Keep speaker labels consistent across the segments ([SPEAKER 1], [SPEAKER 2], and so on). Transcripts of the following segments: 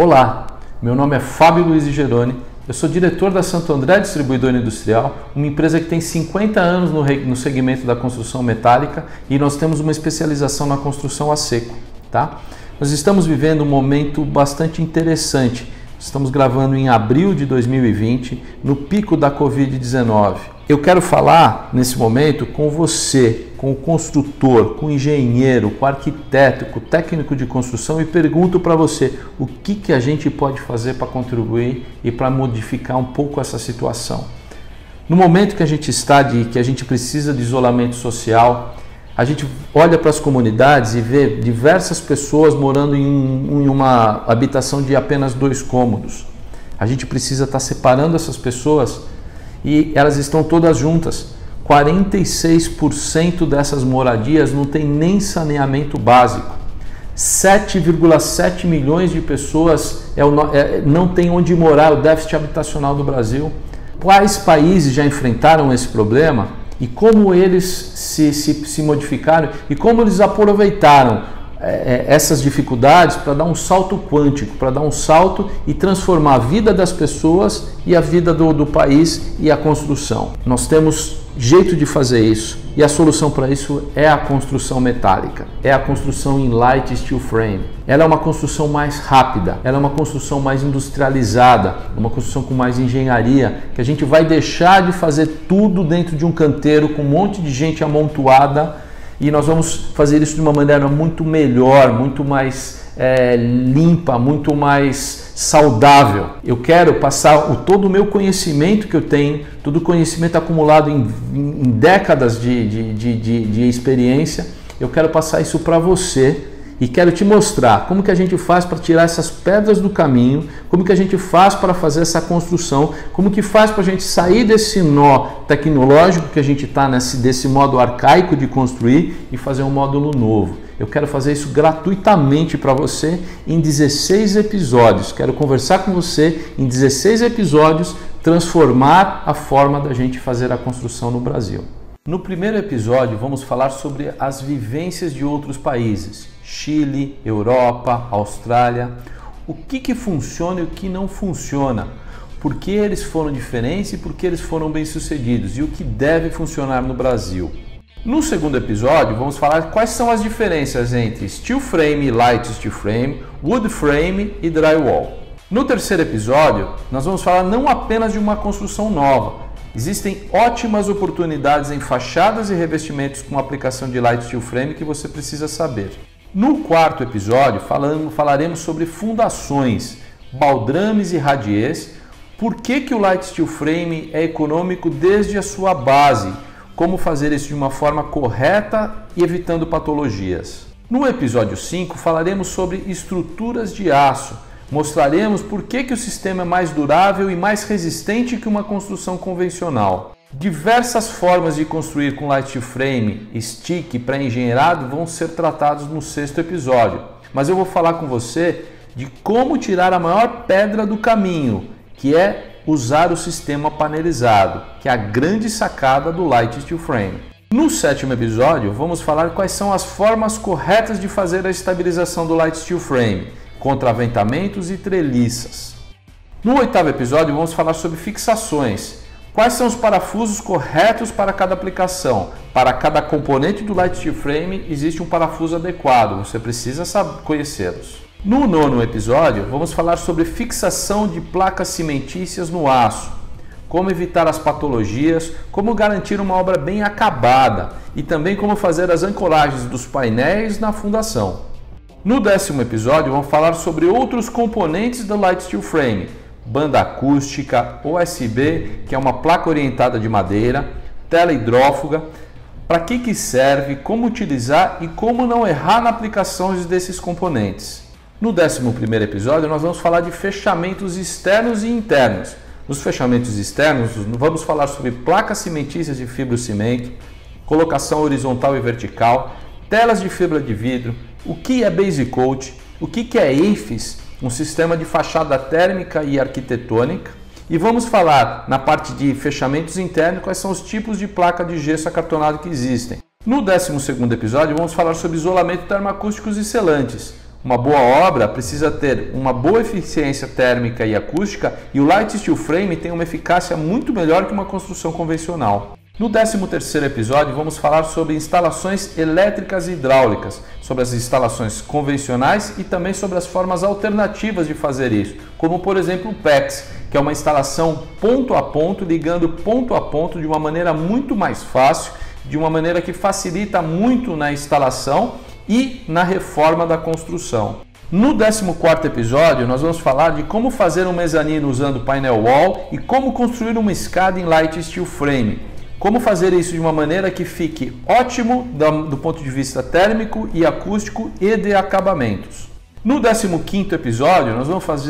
[SPEAKER 1] Olá, meu nome é Fábio Luiz Geroni, eu sou diretor da Santo André Distribuidora Industrial, uma empresa que tem 50 anos no segmento da construção metálica e nós temos uma especialização na construção a seco. Tá? Nós estamos vivendo um momento bastante interessante. Estamos gravando em abril de 2020, no pico da Covid-19. Eu quero falar nesse momento com você, com o construtor, com o engenheiro, com o arquiteto, com o técnico de construção e pergunto para você o que a gente pode fazer para contribuir e para modificar um pouco essa situação. No momento que a gente está, que a gente precisa de isolamento social, a gente olha para as comunidades e vê diversas pessoas morando em uma habitação de apenas 2 cômodos. A gente precisa estar separando essas pessoas e elas estão todas juntas. 46% dessas moradias não tem nem saneamento básico. 7,7 milhões de pessoas não tem onde morar, o déficit habitacional do Brasil. Quais países já enfrentaram esse problema? E como eles se modificaram e como eles aproveitaram essas dificuldades para dar um salto quântico, para dar um salto e transformar a vida das pessoas e a vida do país e a construção. Nós temos jeito de fazer isso e a solução para isso é a construção metálica, é a construção em light steel frame. Ela é uma construção mais rápida, ela é uma construção mais industrializada, uma construção com mais engenharia, que a gente vai deixar de fazer tudo dentro de um canteiro com um monte de gente amontoada e nós vamos fazer isso de uma maneira muito melhor, muito mais limpa, muito mais saudável. Eu quero passar todo o meu conhecimento que eu tenho, todo o conhecimento acumulado em décadas de experiência, eu quero passar isso para você e quero te mostrar como que a gente faz para tirar essas pedras do caminho, como que a gente faz para fazer essa construção, como que faz para a gente sair desse nó tecnológico que a gente está desse modo arcaico de construir e fazer um módulo novo. Eu quero fazer isso gratuitamente para você em 16 episódios. Quero conversar com você em 16 episódios, transformar a forma da gente fazer a construção no Brasil. No primeiro episódio vamos falar sobre as vivências de outros países, Chile, Europa, Austrália, o que funciona e o que não funciona, por que eles foram diferentes e por que eles foram bem-sucedidos e o que deve funcionar no Brasil. No segundo episódio vamos falar quais são as diferenças entre steel frame e light steel frame, wood frame e drywall. No terceiro episódio nós vamos falar não apenas de uma construção nova. Existem ótimas oportunidades em fachadas e revestimentos com aplicação de light steel frame que você precisa saber. No quarto episódio falaremos sobre fundações, baldrames e radiês, por que o light steel frame é econômico desde a sua base, como fazer isso de uma forma correta e evitando patologias. No episódio 5 falaremos sobre estruturas de aço. Mostraremos por que o sistema é mais durável e mais resistente que uma construção convencional. Diversas formas de construir com light steel frame, stick e pré-engenheirado vão ser tratados no sexto episódio. Mas eu vou falar com você de como tirar a maior pedra do caminho, que é usar o sistema panelizado, que é a grande sacada do light steel frame. No sétimo episódio, vamos falar quais são as formas corretas de fazer a estabilização do light steel frame, contraventamentos e treliças. No oitavo episódio, vamos falar sobre fixações. Quais são os parafusos corretos para cada aplicação? Para cada componente do light steel frame existe um parafuso adequado, você precisa conhecê-los. No nono episódio, vamos falar sobre fixação de placas cimentícias no aço, como evitar as patologias, como garantir uma obra bem acabada e também como fazer as ancoragens dos painéis na fundação. No décimo episódio, vamos falar sobre outros componentes do light steel frame, banda acústica, OSB, que é uma placa orientada de madeira, tela hidrófuga, para que serve, como utilizar e como não errar na aplicação desses componentes. No 11º episódio, nós vamos falar de fechamentos externos e internos. Nos fechamentos externos, vamos falar sobre placas cimentícias de fibrocimento, colocação horizontal e vertical, telas de fibra de vidro, o que é base coat, o que é EIFS, um sistema de fachada térmica e arquitetônica, e vamos falar na parte de fechamentos internos quais são os tipos de placa de gesso acartonado que existem. No 12º episódio vamos falar sobre isolamento termoacústicos e selantes, Uma boa obra precisa ter uma boa eficiência térmica e acústica, e o Light Steel Frame tem uma eficácia muito melhor que uma construção convencional. No 13º episódio vamos falar sobre instalações elétricas e hidráulicas, sobre as instalações convencionais e também sobre as formas alternativas de fazer isso, como por exemplo o PEX, que é uma instalação ponto a ponto, ligando ponto a ponto de uma maneira muito mais fácil, de uma maneira que facilita muito na instalação e na reforma da construção. No 14º episódio nós vamos falar de como fazer um mezanino usando painel wall e como construir uma escada em Light Steel Frame. Como fazer isso de uma maneira que fique ótimo do ponto de vista térmico e acústico e de acabamentos. No 15º episódio, nós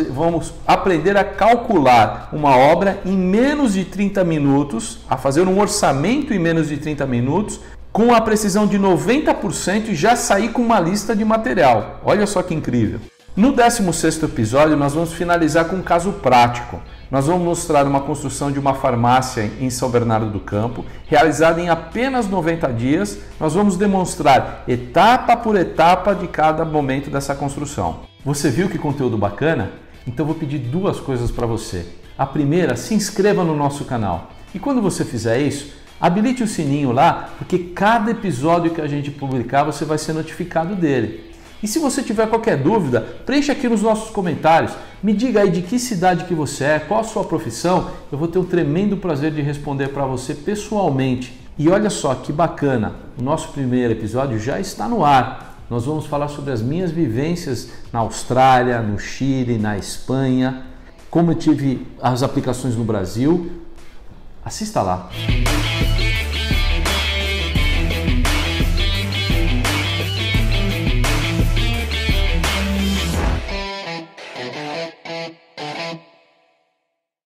[SPEAKER 1] vamos aprender a calcular uma obra em menos de 30 minutos, a fazer um orçamento em menos de 30 minutos, com a precisão de 90% e já sair com uma lista de material. Olha só que incrível! No 16º episódio, nós vamos finalizar com um caso prático. Nós vamos mostrar uma construção de uma farmácia em São Bernardo do Campo, realizada em apenas 90 dias. Nós vamos demonstrar etapa por etapa de cada momento dessa construção. Você viu que conteúdo bacana? Então vou pedir duas coisas para você. A primeira, se inscreva no nosso canal. E quando você fizer isso, habilite o sininho lá, porque cada episódio que a gente publicar, você vai ser notificado dele. E se você tiver qualquer dúvida, preencha aqui nos nossos comentários. Me diga aí de que cidade que você é, qual a sua profissão. Eu vou ter um tremendo prazer de responder para você pessoalmente. E olha só que bacana, o nosso primeiro episódio já está no ar. Nós vamos falar sobre as minhas vivências na Austrália, no Chile, na Espanha, como eu tive as aplicações no Brasil. Assista lá.